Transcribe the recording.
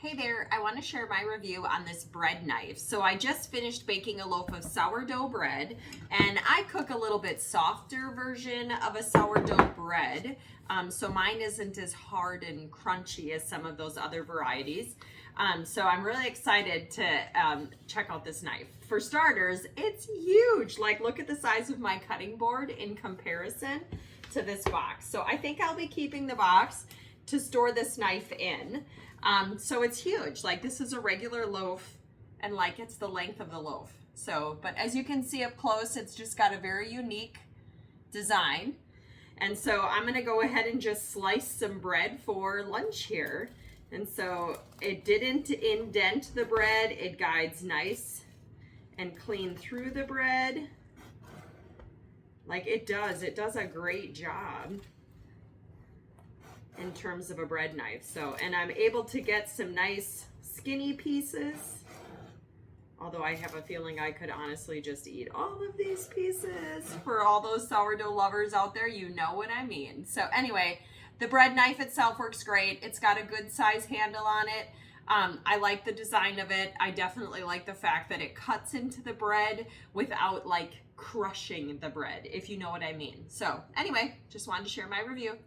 Hey there, I want to share my review on this bread knife. So I just finished baking a loaf of sourdough bread, and I cook a little bit softer version of a sourdough bread. So mine isn't as hard and crunchy as some of those other varieties. So I'm really excited to check out this knife. For starters, it's huge. Like, look at the size of my cutting board in comparison to this box. So I think I'll be keeping the box to store this knife in. So it's huge. Like, this is a regular loaf, and like, it's the length of the loaf. So, but as you can see up close, it's just got a very unique design. And so I'm gonna go ahead and just slice some bread for lunch here. And so it didn't indent the bread. It guides nice and clean through the bread. Like it does a great job in terms of a bread knife. So, and I'm able to get some nice skinny pieces. Although I have a feeling I could honestly just eat all of these pieces. For all those sourdough lovers out there, you know what I mean. So anyway, the bread knife itself works great. It's got a good size handle on it. I like the design of it. I definitely like the fact that it cuts into the bread without like crushing the bread, if you know what I mean. So anyway, just wanted to share my review.